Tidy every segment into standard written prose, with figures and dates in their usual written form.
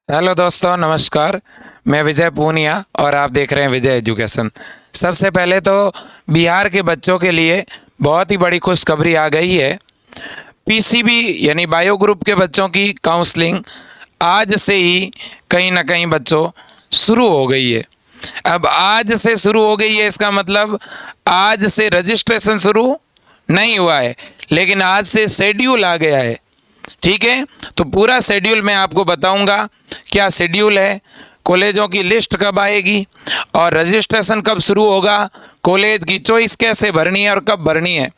Hello दोस्तों, नमस्कार। मैं विजय पूनिया और आप देख रहे हैं विजय एजुकेशन। सबसे पहले तो बिहार के बच्चों के लिए बहुत ही बड़ी खुशखबरी आ गई है। पीसीबी यानी बायो ग्रुप के बच्चों की काउंसलिंग आज से ही कहीं ना कहीं बच्चों शुरू हो गई है। अब आज से शुरू हो गई है, इसका मतलब आज से रजिस्ट्रेशन शुरू नहीं हुआ है, लेकिन आज से शेड्यूल आ गया है। ठीक है, तो पूरा शेड्यूल मैं आपको बताऊंगा। क्या शेड्यूल है, कॉलेजों की लिस्ट कब आएगी और रजिस्ट्रेशन कब शुरू होगा, कॉलेज की चॉइस कैसे भरनी है और कब भरनी है,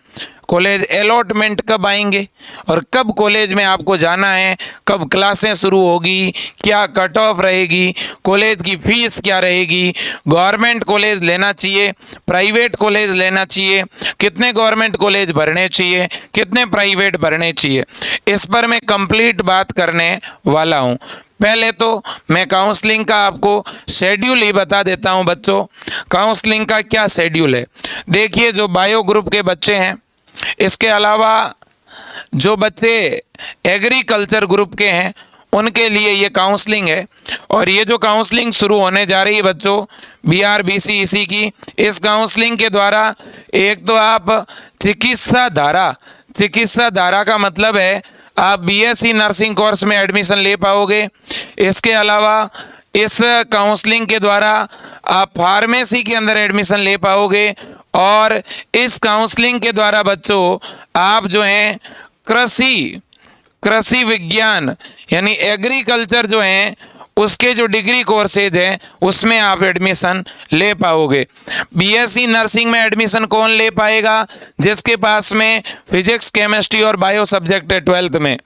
कॉलेज अलॉटमेंट कब आएंगे और कब कॉलेज में आपको जाना है, कब क्लासें शुरू होगी, क्या कट ऑफ रहेगी, कॉलेज की फ़ीस क्या रहेगी, गवर्नमेंट कॉलेज लेना चाहिए, प्राइवेट कॉलेज लेना चाहिए, कितने गवर्नमेंट कॉलेज भरने चाहिए, कितने प्राइवेट भरने चाहिए, इस पर मैं कंप्लीट बात करने वाला हूँ। पहले तो मैं काउंसलिंग का आपको शेड्यूल ही बता देता हूँ बच्चों। काउंसलिंग का क्या शेड्यूल है, देखिए। जो बायो ग्रुप के बच्चे हैं, इसके अलावा जो बच्चे एग्रीकल्चर ग्रुप के हैं, उनके लिए ये काउंसलिंग है। और ये जो काउंसलिंग शुरू होने जा रही है बच्चों, BRBCEC की, इस काउंसलिंग के द्वारा एक तो आप चिकित्सा धारा का मतलब है आप BSc नर्सिंग कोर्स में एडमिशन ले पाओगे। इसके अलावा इस काउंसलिंग के द्वारा आप फार्मेसी के अंदर एडमिशन ले पाओगे। और इस काउंसलिंग के द्वारा बच्चों आप जो हैं कृषि विज्ञान यानी एग्रीकल्चर जो हैं उसके जो डिग्री कोर्सेज हैं उसमें आप एडमिशन ले पाओगे। BSc नर्सिंग में एडमिशन कौन ले पाएगा, जिसके पास में फिजिक्स केमिस्ट्री और बायो सब्जेक्ट है 12th में।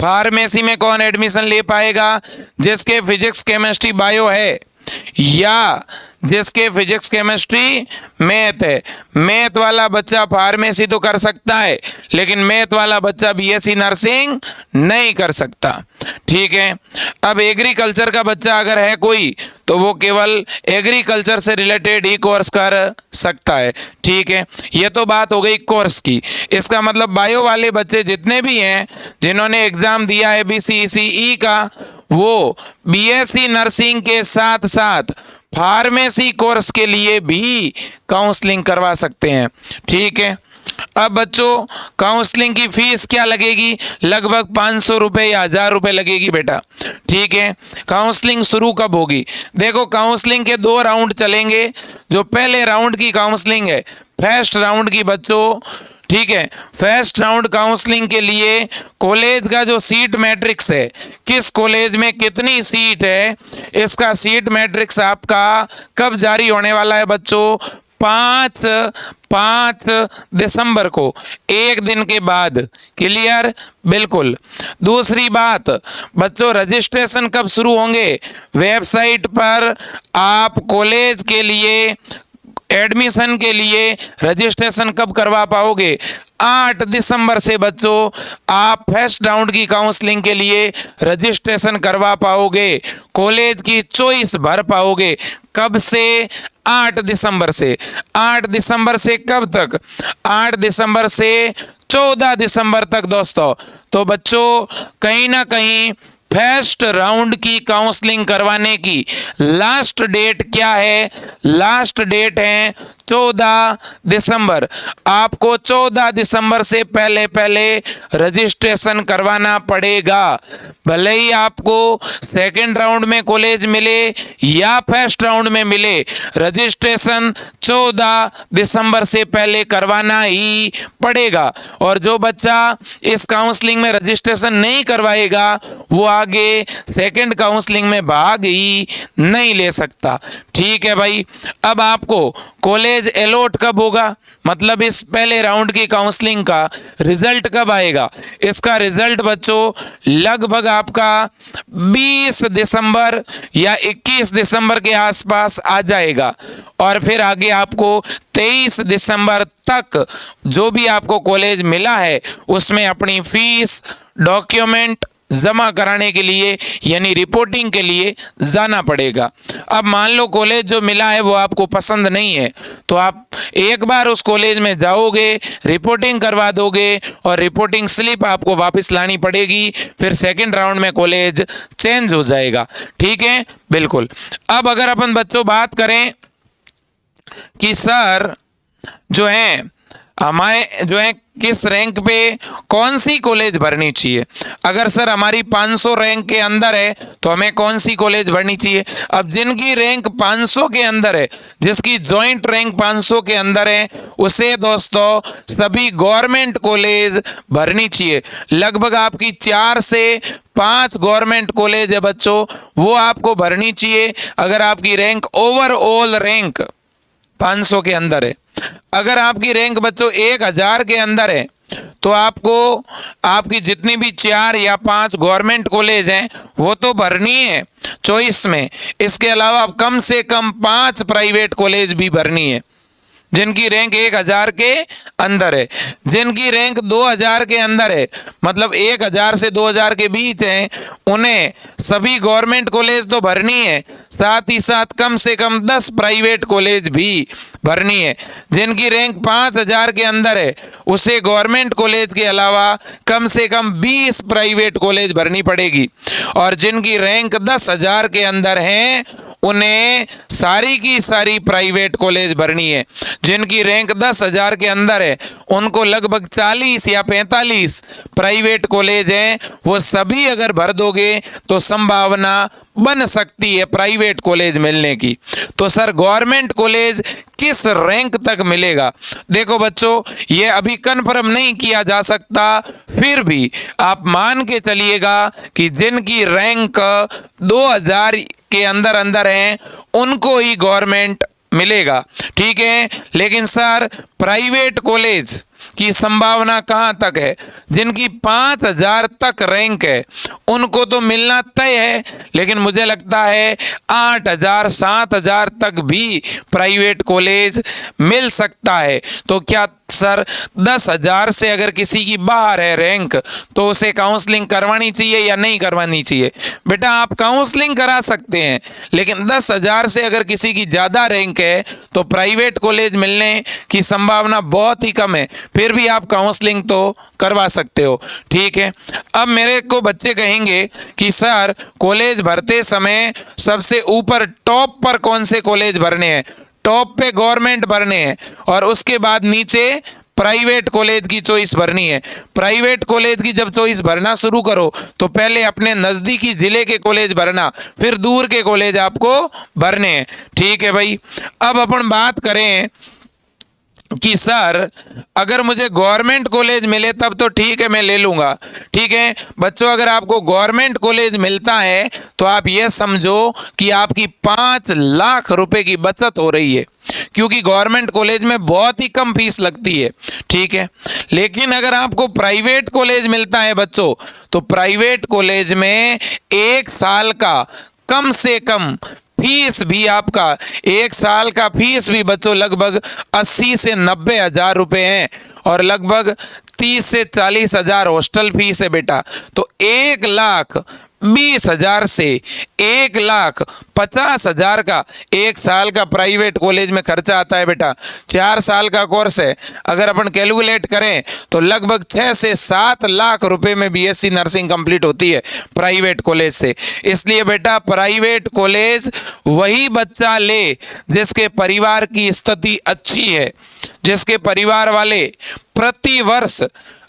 फार्मेसी में कौन एडमिशन ले पाएगा, जिसके फिजिक्स केमिस्ट्री बायो है या जिसके फिजिक्स केमिस्ट्री मैथ है। मैथ वाला बच्चा फार्मेसी तो कर सकता है, लेकिन मैथ वाला बच्चा BSc नर्सिंग नहीं कर सकता। ठीक है, अब एग्रीकल्चर का बच्चा अगर है कोई, तो वो केवल एग्रीकल्चर से रिलेटेड ही कोर्स कर सकता है। ठीक है, ये तो बात हो गई कोर्स की। इसका मतलब बायो वाले बच्चे जितने भी हैं जिन्होंने एग्ज़ाम दिया है BCECE का, वो BSc नर्सिंग के साथ साथ फार्मेसी कोर्स के लिए भी काउंसलिंग करवा सकते हैं। ठीक है, अब बच्चों काउंसलिंग की फीस क्या लगेगी, लगभग 500 रुपये या 1000 रुपये लगेगी बेटा। ठीक है, काउंसलिंग शुरू कब होगी, देखो काउंसलिंग के 2 राउंड चलेंगे। जो पहले राउंड की काउंसलिंग है, फर्स्ट राउंड की बच्चों, ठीक है, फर्स्ट राउंड काउंसलिंग के लिए कॉलेज का जो सीट मैट्रिक्स है, किस कॉलेज में कितनी सीट है, इसका सीट मैट्रिक्स आपका कब जारी होने वाला है बच्चों, 5 दिसंबर को, एक दिन के बाद। क्लियर, बिल्कुल। दूसरी बात बच्चों, रजिस्ट्रेशन कब शुरू होंगे, वेबसाइट पर आप कॉलेज के लिए एडमिशन के लिए रजिस्ट्रेशन कब करवा पाओगे, 8 दिसंबर से बच्चों आप फर्स्ट राउंड की काउंसलिंग के लिए रजिस्ट्रेशन करवा पाओगे, कॉलेज की चॉइस भर पाओगे। कब से, 8 दिसंबर से। 8 दिसंबर से कब तक, 8 दिसंबर से 14 दिसंबर तक दोस्तों। तो बच्चों कहीं ना कहीं फर्स्ट राउंड की काउंसलिंग करवाने की लास्ट डेट क्या है, लास्ट डेट है 14 दिसंबर। आपको 14 दिसंबर से पहले पहले रजिस्ट्रेशन करवाना पड़ेगा। भले ही आपको सेकंड राउंड में कॉलेज मिले या फर्स्ट राउंड में मिले, रजिस्ट्रेशन 14 दिसंबर से पहले करवाना ही पड़ेगा। और जो बच्चा इस काउंसलिंग में रजिस्ट्रेशन नहीं करवाएगा, वो आगे सेकंड काउंसलिंग में भाग ही नहीं ले सकता। ठीक है भाई, अब आपको कॉलेज अलॉट कब होगा, मतलब इस पहले राउंड की काउंसलिंग का रिजल्ट कब आएगा, इसका रिजल्ट बच्चों लगभग आपका 20 दिसंबर या 21 दिसंबर के आसपास आ जाएगा। और फिर आगे आपको 23 दिसंबर तक जो भी आपको कॉलेज मिला है उसमें अपनी फीस, डॉक्यूमेंट जमा कराने के लिए यानी रिपोर्टिंग के लिए जाना पड़ेगा। अब मान लो कॉलेज जो मिला है वो आपको पसंद नहीं है, तो आप एक बार उस कॉलेज में जाओगे, रिपोर्टिंग करवा दोगे और रिपोर्टिंग स्लिप आपको वापस लानी पड़ेगी, फिर सेकंड राउंड में कॉलेज चेंज हो जाएगा। ठीक है, बिल्कुल। अब अगर अपन बच्चों बात करें कि सर जो है हमारे जो है किस रैंक पे कौन सी कॉलेज भरनी चाहिए, अगर सर हमारी 500 रैंक के अंदर है तो हमें कौन सी कॉलेज भरनी चाहिए। अब जिनकी रैंक 500 के अंदर है, जिसकी जॉइंट रैंक 500 के अंदर है, उसे दोस्तों सभी गवर्नमेंट कॉलेज भरनी चाहिए। लगभग आपकी 4 से 5 गवर्नमेंट कॉलेज है बच्चों, वो आपको भरनी चाहिए अगर आपकी रैंक ओवरऑल रैंक 500 के अंदर है। अगर आपकी रैंक बच्चों 1000 के अंदर है तो आपको आपकी जितनी भी 4 या 5 गवर्नमेंट कॉलेज हैं वो तो भरनी है चॉइस में। इसके अलावा कम से कम 5 प्राइवेट कॉलेज भी भरनी है जिनकी रैंक 1000 के अंदर है। जिनकी रैंक 2000 के अंदर है, मतलब 1000 से 2000 के बीच है, उन्हें सभी गवर्नमेंट कॉलेज तो भरनी है, साथ ही साथ कम से कम 10 प्राइवेट कॉलेज भी भरनी है। जिनकी रैंक 5000 के अंदर है उसे गवर्नमेंट कॉलेज के अलावा कम से कम 20 प्राइवेट कॉलेज भरनी पड़ेगी, और जिनकी रैंक 10,000 के अंदर है उन्हें सारी की सारी प्राइवेट कॉलेज भरनी है। जिनकी रैंक 10,000 के अंदर है उनको लगभग 40 या 45 प्राइवेट कॉलेज हैं, वो सभी अगर भर दोगे तो संभावना बन सकती है प्राइवेट कॉलेज मिलने की। तो सर गवर्नमेंट कॉलेज किस रैंक तक मिलेगा, देखो बच्चों ये अभी कन्फर्म नहीं किया जा सकता, फिर भी आप मान के चलिएगा कि जिनकी रैंक 2000 के अंदर अंदर हैं उनको ही गवर्नमेंट मिलेगा। ठीक है, लेकिन सर प्राइवेट कॉलेज की संभावना कहाँ तक है, जिनकी 5000 तक रैंक है उनको तो मिलना तय है, लेकिन मुझे लगता है 8000 7000 तक भी प्राइवेट कॉलेज मिल सकता है। तो क्या सर 10,000 से अगर किसी की बाहर है रैंक तो उसे काउंसलिंग करवानी चाहिए या नहीं करवानी चाहिए? बेटा आप काउंसलिंग करा सकते हैं, लेकिन 10,000 से अगर किसी की ज़्यादा रैंक है तो प्राइवेट कॉलेज मिलने की संभावना बहुत ही कम है, फिर भी आप काउंसलिंग तो करवा सकते हो। ठीक है, अब मेरे को बच्चे कहेंगे कि सर कॉलेज भरते समय सबसे ऊपर टॉप पर कौन से कॉलेज भरने हैं? टॉप पे गवर्नमेंट भरने हैं और उसके बाद नीचे प्राइवेट कॉलेज की चॉइस भरनी है। प्राइवेट कॉलेज की जब चॉइस भरना शुरू करो तो पहले अपने नज़दीकी ज़िले के कॉलेज भरना, फिर दूर के कॉलेज आपको भरने हैं। ठीक है भाई, अब अपन बात करें कि सर अगर मुझे गवर्नमेंट कॉलेज मिले तब तो ठीक है, मैं ले लूँगा। ठीक है बच्चों, अगर आपको गवर्नमेंट कॉलेज मिलता है तो आप ये समझो कि आपकी 5 लाख रुपए की बचत हो रही है, क्योंकि गवर्नमेंट कॉलेज में बहुत ही कम फीस लगती है। ठीक है, लेकिन अगर आपको प्राइवेट कॉलेज मिलता है बच्चों, तो प्राइवेट कॉलेज में 1 साल का कम से कम फीस भी आपका 1 साल का फीस भी बच्चों लगभग 80 से 90 हज़ार रुपये हैं, और लगभग 30 से 40 हज़ार हॉस्टल फीस है बेटा। तो 1,20,000 से 1,50,000 का 1 साल का प्राइवेट कॉलेज में खर्चा आता है बेटा। 4 साल का कोर्स है, अगर अपन कैलकुलेट करें तो लगभग 6 से 7 लाख रुपए में बीएससी नर्सिंग कंप्लीट होती है प्राइवेट कॉलेज से। इसलिए बेटा प्राइवेट कॉलेज वही बच्चा ले जिसके परिवार की स्थिति अच्छी है, जिसके परिवार वाले प्रति वर्ष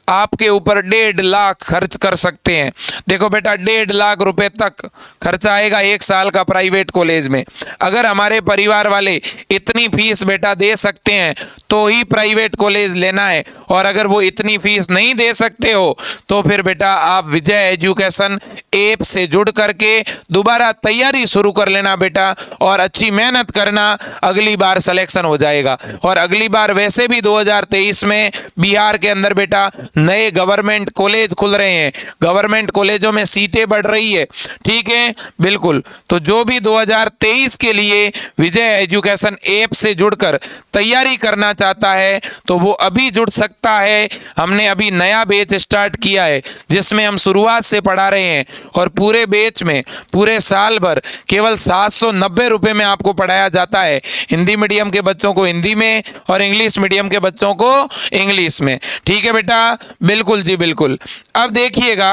आपके ऊपर 1.5 लाख खर्च कर सकते हैं। देखो बेटा 1.5 लाख रुपए तक खर्चा आएगा 1 साल का प्राइवेट कॉलेज में। अगर हमारे परिवार वाले इतनी फीस बेटा दे सकते हैं तो ही प्राइवेट कॉलेज लेना है, और अगर वो इतनी फीस नहीं दे सकते हो तो फिर बेटा आप विजय एजुकेशन ऐप से जुड़ करके दोबारा तैयारी शुरू कर लेना बेटा, और अच्छी मेहनत करना, अगली बार सिलेक्शन हो जाएगा। और अगली बार वैसे भी 2023 में बिहार के अंदर बेटा नए गवर्नमेंट कॉलेज खुल रहे हैं, गवर्नमेंट कॉलेजों में सीटें बढ़ रही है, ठीक है, बिल्कुल। तो जो भी 2023 के लिए विजय एजुकेशन ऐप से जुड़कर तैयारी करना चाहता है तो वो अभी जुड़ सकता है। हमने अभी नया बैच स्टार्ट किया है जिसमें हम शुरुआत से पढ़ा रहे हैं और पूरे बैच में पूरे साल भर केवल 790 रुपये में आपको पढ़ाया जाता है। हिंदी मीडियम के बच्चों को हिंदी में और इंग्लिश मीडियम के बच्चों को इंग्लिश में, ठीक है बेटा, बिल्कुल जी बिल्कुल। अब देखिएगा,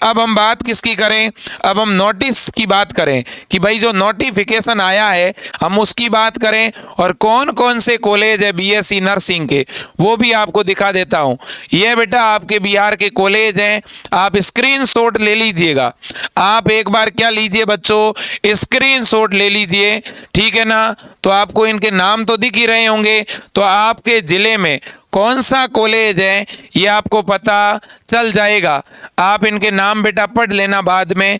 अब हम बात किसकी करें, अब हम नोटिस की बात करें कि भाई जो नोटिफिकेशन आया है हम उसकी बात करें और कौन कौन से कॉलेज है बीएससी नर्सिंग के वो भी आपको दिखा देता हूं। ये बेटा आपके बिहार के कॉलेज हैं, आप स्क्रीनशॉट ले लीजिएगा। आप एक बार क्या लीजिए बच्चों, स्क्रीनशॉट ले लीजिए, ठीक है ना। तो आपको इनके नाम तो दिख ही रहे होंगे, तो आपके जिले में कौन सा कॉलेज है ये आपको पता चल जाएगा। आप इनके नाम बेटा पढ़ लेना बाद में,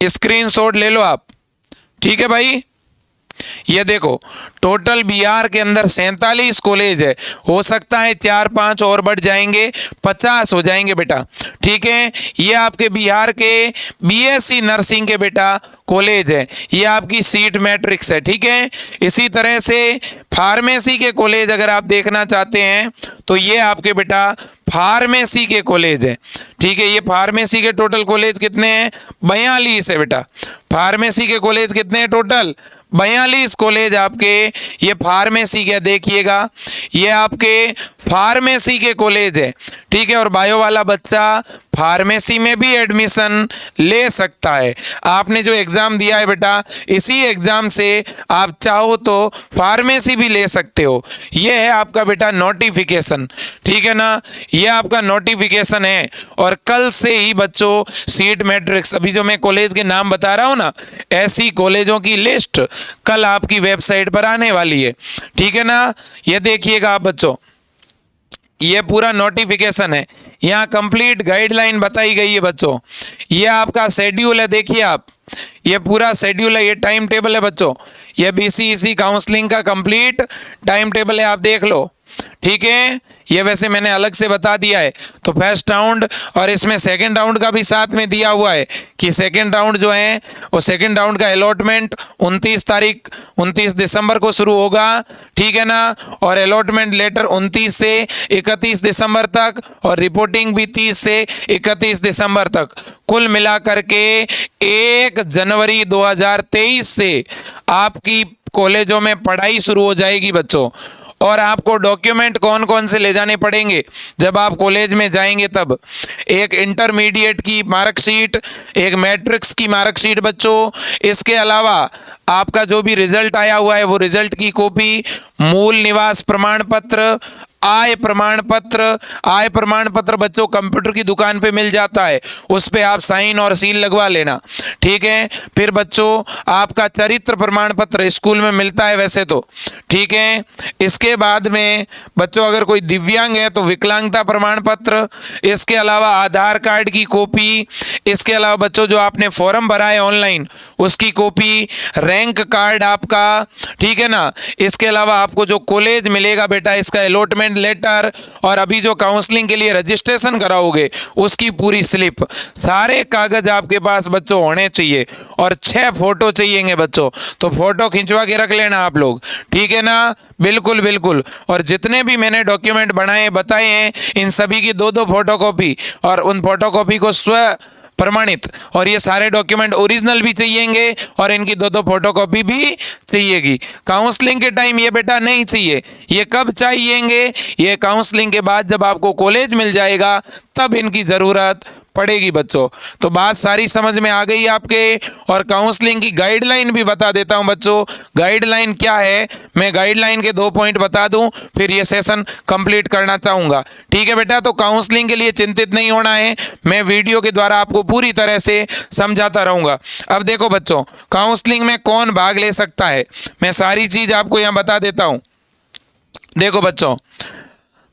स्क्रीनशॉट ले लो आप, ठीक है भाई। ये देखो टोटल बिहार के अंदर 47 कॉलेज है, हो सकता है 4-5 और बढ़ जाएंगे, 50 हो जाएंगे बेटा, ठीक है। ये आपके बिहार के बीएससी नर्सिंग के बेटा कॉलेज है, ये आपकी सीट मैट्रिक्स है, ठीक है। इसी तरह से फार्मेसी के कॉलेज अगर आप देखना चाहते हैं तो ये आपके बेटा फार्मेसी के कॉलेज है, ठीक है। ये फार्मेसी के टोटल कॉलेज कितने हैं, 42 है बेटा। फार्मेसी के कॉलेज कितने हैं टोटल, 42 कॉलेज आपके ये फार्मेसी के, देखिएगा ये आपके फार्मेसी के कॉलेज है, ठीक है। और बायो वाला बच्चा फार्मेसी में भी एडमिशन ले सकता है। आपने जो एग्ज़ाम दिया है बेटा इसी एग्ज़ाम से आप चाहो तो फार्मेसी भी ले सकते हो। ये है आपका बेटा नोटिफिकेशन, ठीक है ना, ये आपका नोटिफिकेशन है। और कल से ही बच्चों सीट मैट्रिक्स, अभी जो मैं कॉलेज के नाम बता रहा हूँ ना, ऐसी कॉलेजों की लिस्ट कल आपकी वेबसाइट पर आने वाली है, ठीक है ना। ये देखिएगा आप बच्चों, ये पूरा नोटिफिकेशन है, यहाँ कंप्लीट गाइडलाइन बताई गई है बच्चों। ये आपका शेड्यूल है, देखिए आप, ये पूरा शेड्यूल है, ये टाइम टेबल है बच्चों, ये बीसीईसी काउंसलिंग का कंप्लीट टाइम टेबल है, आप देख लो, ठीक है। ये वैसे मैंने अलग से बता दिया है, तो फर्स्ट राउंड और इसमें सेकंड राउंड का भी साथ में दिया हुआ है कि सेकंड राउंड जो है वो सेकंड राउंड का अलॉटमेंट 29 दिसंबर को शुरू होगा, ठीक है ना। और अलॉटमेंट लेटर 29 से 31 दिसंबर तक और रिपोर्टिंग भी 30 से 31 दिसंबर तक। कुल मिलाकर के 1 जनवरी 2023 से आपकी कॉलेजों में पढ़ाई शुरू हो जाएगी बच्चों। और आपको डॉक्यूमेंट कौन कौन से ले जाने पड़ेंगे जब आप कॉलेज में जाएंगे तब, एक इंटरमीडिएट की मार्कशीट, एक मैट्रिक्स की मार्कशीट बच्चों, इसके अलावा आपका जो भी रिजल्ट आया हुआ है वो रिजल्ट की कॉपी, मूल निवास प्रमाण पत्र, आय प्रमाण पत्र बच्चों कंप्यूटर की दुकान पे मिल जाता है, उस पे आप साइन और सील लगवा लेना, ठीक है। फिर बच्चों आपका चरित्र प्रमाण पत्र स्कूल में मिलता है वैसे तो, ठीक है। इसके बाद में बच्चों अगर कोई दिव्यांग है तो विकलांगता प्रमाण पत्र, इसके अलावा आधार कार्ड की कॉपी, इसके अलावा बच्चों जो आपने फॉर्म भरा है ऑनलाइन उसकी कॉपी, रैंक कार्ड आपका, ठीक है ना। इसके अलावा आपको जो कॉलेज मिलेगा बेटा इसका अलॉटमेंट लेटर, और अभी जो काउंसलिंग के लिए रजिस्ट्रेशन कराओगे उसकी पूरी स्लिप, सारे कागज आपके पास बच्चों होने चाहिए। और 6 फोटो चाहिए बच्चों, तो फोटो खिंचवा के रख लेना आप लोग, ठीक है ना, बिल्कुल बिल्कुल। और जितने भी मैंने डॉक्यूमेंट बताए हैं इन सभी की 2-2 फोटोकॉपी, और उन फोटोकॉपी को स्व प्रमाणित, और ये सारे डॉक्यूमेंट ओरिजिनल भी चाहिएंगे और इनकी 2-2 फोटोकॉपी भी चाहिएगी। काउंसलिंग के टाइम ये बेटा नहीं चाहिए, ये कब चाहिएंगे, ये काउंसलिंग के बाद जब आपको कॉलेज मिल जाएगा तब इनकी ज़रूरत पड़ेगी बच्चों। तो बात सारी समझ में आ गई आपके। और काउंसलिंग की गाइडलाइन भी बता देता हूं बच्चों, गाइडलाइन क्या है, मैं गाइडलाइन के 2 पॉइंट बता दूं फिर ये सेशन कंप्लीट करना चाहूँगा, ठीक है बेटा। तो काउंसलिंग के लिए चिंतित नहीं होना है, मैं वीडियो के द्वारा आपको पूरी तरह से समझाता रहूँगा। अब देखो बच्चों, काउंसलिंग में कौन भाग ले सकता है, मैं सारी चीज़ आपको यहाँ बता देता हूँ। देखो बच्चों,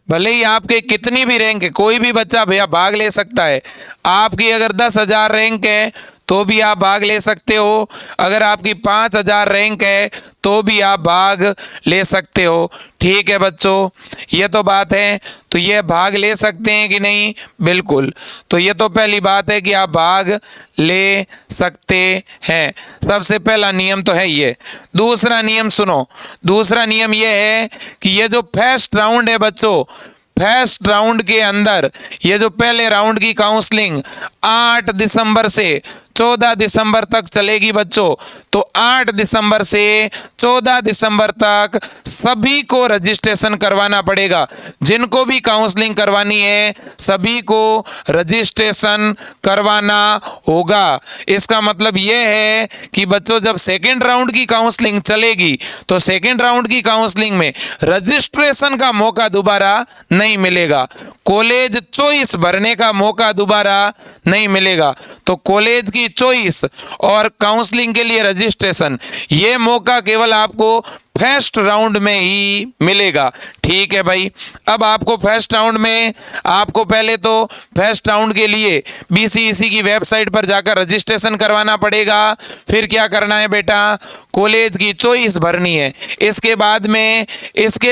भले ही आपके कितनी भी रैंक है, कोई भी बच्चा भैया भाग ले सकता है। आपकी अगर 10,000 रैंक है तो भी आप भाग ले सकते हो। अगर आपकी 5000 रैंक है तो भी आप भाग ले सकते हो। ठीक है बच्चों, ये तो बात है। तो ये भाग ले सकते हैं कि नहीं? बिल्कुल। तो ये तो पहली बात है कि आप भाग ले सकते हैं। सबसे पहला नियम तो है ये। दूसरा नियम सुनो, दूसरा नियम ये है कि ये जो फर्स्ट राउंड है बच्चों, फर्स्ट राउंड के अंदर ये जो पहले राउंड की काउंसलिंग 8 दिसंबर से 14 दिसंबर तक चलेगी बच्चों। तो 8 दिसंबर से 14 दिसंबर तक सभी को रजिस्ट्रेशन करवाना पड़ेगा। जिनको भी काउंसलिंग करवानी है सभी को रजिस्ट्रेशन करवाना होगा। इसका मतलब यह है कि बच्चों जब सेकेंड राउंड की काउंसलिंग चलेगी तो सेकेंड राउंड की काउंसलिंग में रजिस्ट्रेशन का मौका दोबारा नहीं मिलेगा। कॉलेज चॉइस भरने का मौका दोबारा नहीं मिलेगा। तो कॉलेज की चॉइस और काउंसलिंग के लिए रजिस्ट्रेशन, ये मौका केवल आपको फर्स्ट राउंड में ही मिलेगा। ठीक है भाई। अब आपको फर्स्ट राउंड में आपको पहले तो फर्स्ट राउंड के लिए BCEC की वेबसाइट पर जाकर रजिस्ट्रेशन करवाना पड़ेगा। फिर क्या करना है बेटा? कॉलेज की चॉइस भरनी है। इसके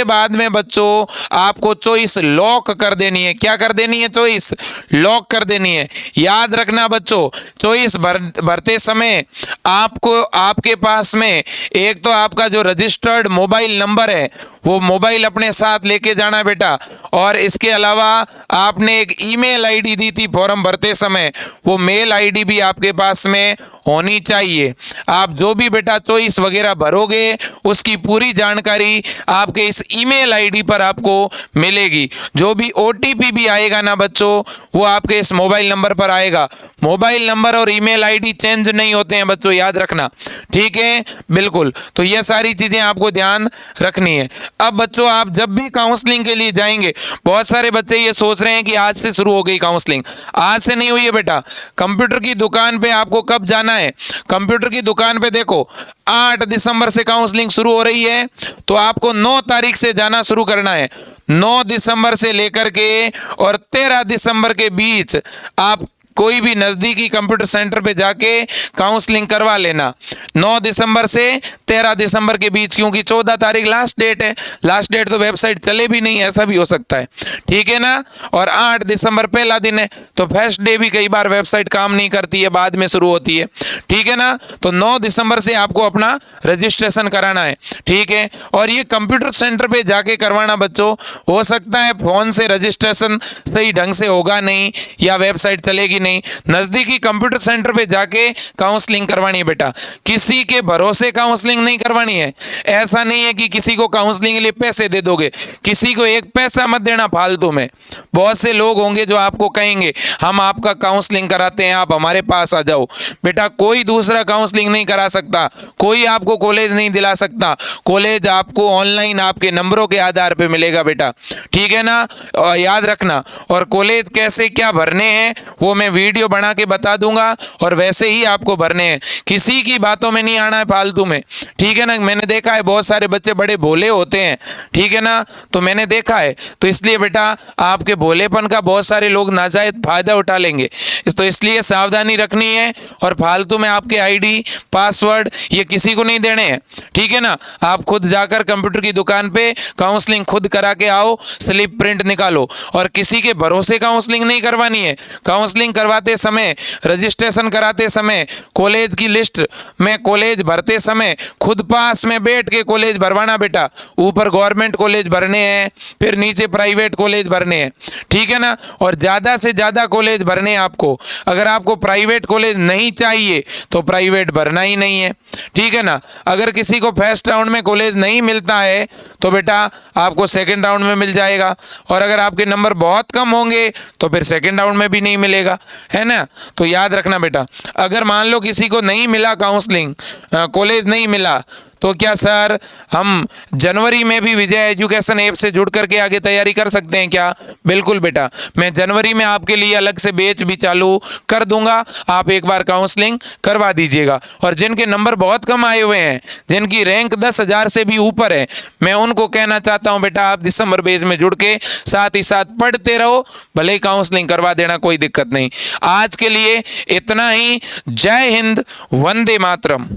बाद में बच्चों आपको चॉइस लॉक कर देनी है। क्या कर देनी है? चॉइस लॉक कर देनी है। याद रखना बच्चों, चॉइस भरते समय आपको आपके पास में एक तो आपका जो रजिस्टर्ड मोबाइल नंबर है वो मोबाइल अपने साथ लेके जाना बेटा। और इसके अलावा आपने एक ईमेल आईडी दी थी फॉर्म भरते समय, वो मेल आईडी भी आपके पास में होनी चाहिए। आप जो भी बेटा चॉइस वगैरह भरोगे उसकी पूरी जानकारी आपके इस ईमेल आईडी पर आपको मिलेगी। जो भी OTP भी आएगा ना बच्चों वो आपके इस मोबाइल नंबर पर आएगा। मोबाइल नंबर और ईमेल आईडी चेंज नहीं होते हैं बच्चों, याद रखना। ठीक है, बिल्कुल। तो ये सारी चीजें आपको ध्यान रखनी है। अब बच्चों आप जब भी काउंसलिंग के लिए जाएंगे, बहुत सारे बच्चे ये सोच रहे हैं कि आज से शुरू हो गई काउंसलिंग। आज से नहीं हुई है बेटा। कंप्यूटर की दुकान पे आपको कब जाना है? कंप्यूटर की दुकान पे देखो 8 दिसंबर से काउंसलिंग शुरू हो रही है, तो आपको 9 तारीख से जाना शुरू करना है। 9 दिसंबर से लेकर के और 13 दिसंबर के बीच आप कोई भी नज़दीकी कंप्यूटर सेंटर पे जाके काउंसलिंग करवा लेना। 9 दिसंबर से 13 दिसंबर के बीच, क्योंकि 14 तारीख लास्ट डेट है। लास्ट डेट तो वेबसाइट चले भी नहीं, ऐसा भी हो सकता है। ठीक है ना। और 8 दिसंबर पहला दिन है, तो फर्स्ट डे भी कई बार वेबसाइट काम नहीं करती है, बाद में शुरू होती है। ठीक है ना। तो 9 दिसंबर से आपको अपना रजिस्ट्रेशन कराना है। ठीक है। और ये कंप्यूटर सेंटर पे जाके करवाना बच्चों। हो सकता है फ़ोन से रजिस्ट्रेशन सही ढंग से होगा नहीं या वेबसाइट चलेगी नहीं। नजदीकी कंप्यूटर सेंटर पे जाके काउंसलिंग करवानी है बेटा। किसी के भरोसे काउंसलिंग नहीं करवानी है। ऐसा नहीं है कि किसी को काउंसलिंग के लिए पैसे दे दोगे, किसी को एक पैसा मत देना फालतू में। बहुत से लोग होंगे जो आपको कहेंगे हम आपका काउंसलिंग कराते हैं, आप हमारे पास आ जाओ। बेटा कोई दूसरा काउंसलिंग नहीं करा सकता, कोई आपको कॉलेज नहीं दिला सकता। कॉलेज आपको ऑनलाइन आपके नंबरों के आधार पे मिलेगा बेटा। ठीक है ना। और याद रखना। और कॉलेज कैसे क्या भरने हैं वो मैं वीडियो बना के बता दूंगा, और वैसे ही आपको भरने हैं। किसी की बातों में नहीं आना है फालतू में। ठीक है ना। मैंने देखा है बहुत सारे बच्चे बड़े भोले होते हैं। ठीक है ना। तो मैंने देखा है, तो इसलिए बेटा आपके भोलेपन का बहुत सारे लोग नाजायज फायदा उठा लेंगे। तो इसलिए सावधानी रखनी है। और फालतू में आपके आईडी पासवर्ड ये किसी को नहीं देने हैं। ठीक है ना। आप खुद जाकर कंप्यूटर की दुकान पे काउंसलिंग खुद करा के आओ, स्लिप प्रिंट निकालो। और किसी के भरोसे काउंसलिंग नहीं करवानी है। काउंसलिंग करवाते समय, रजिस्ट्रेशन कराते समय, कॉलेज की लिस्ट में कॉलेज भरते समय खुद पास में बैठ के कॉलेज भरवाना बेटा। ऊपर गवर्नमेंट कॉलेज भरने हैं, फिर नीचे प्राइवेट कॉलेज भरने हैं। ठीक है ना। और ज़्यादा से ज़्यादा कॉलेज भरने हैं आपको। अगर आपको प्राइवेट कॉलेज नहीं चाहिए तो प्राइवेट भरना ही नहीं है। ठीक है ना। अगर किसी को फर्स्ट राउंड में कॉलेज नहीं मिलता है तो बेटा आपको सेकेंड राउंड में मिल जाएगा। और अगर आपके नंबर बहुत कम होंगे तो फिर सेकेंड राउंड में भी नहीं मिलेगा, है ना। तो याद रखना बेटा, अगर मान लो किसी को नहीं मिला काउंसलिंग, कॉलेज नहीं मिला, तो क्या सर हम जनवरी में भी विजय एजुकेशन ऐप से जुड़ करके आगे तैयारी कर सकते हैं क्या? बिल्कुल बेटा, मैं जनवरी में आपके लिए अलग से बैच भी चालू कर दूंगा, आप एक बार काउंसलिंग करवा दीजिएगा। और जिनके नंबर बहुत कम आए हुए हैं, जिनकी रैंक 10,000 से भी ऊपर है, मैं उनको कहना चाहता हूं बेटा आप दिसंबर बैच में जुड़ के साथ ही साथ पढ़ते रहो, भले ही काउंसलिंग करवा देना, कोई दिक्कत नहीं। आज के लिए इतना ही। जय हिंद, वंदे मातरम।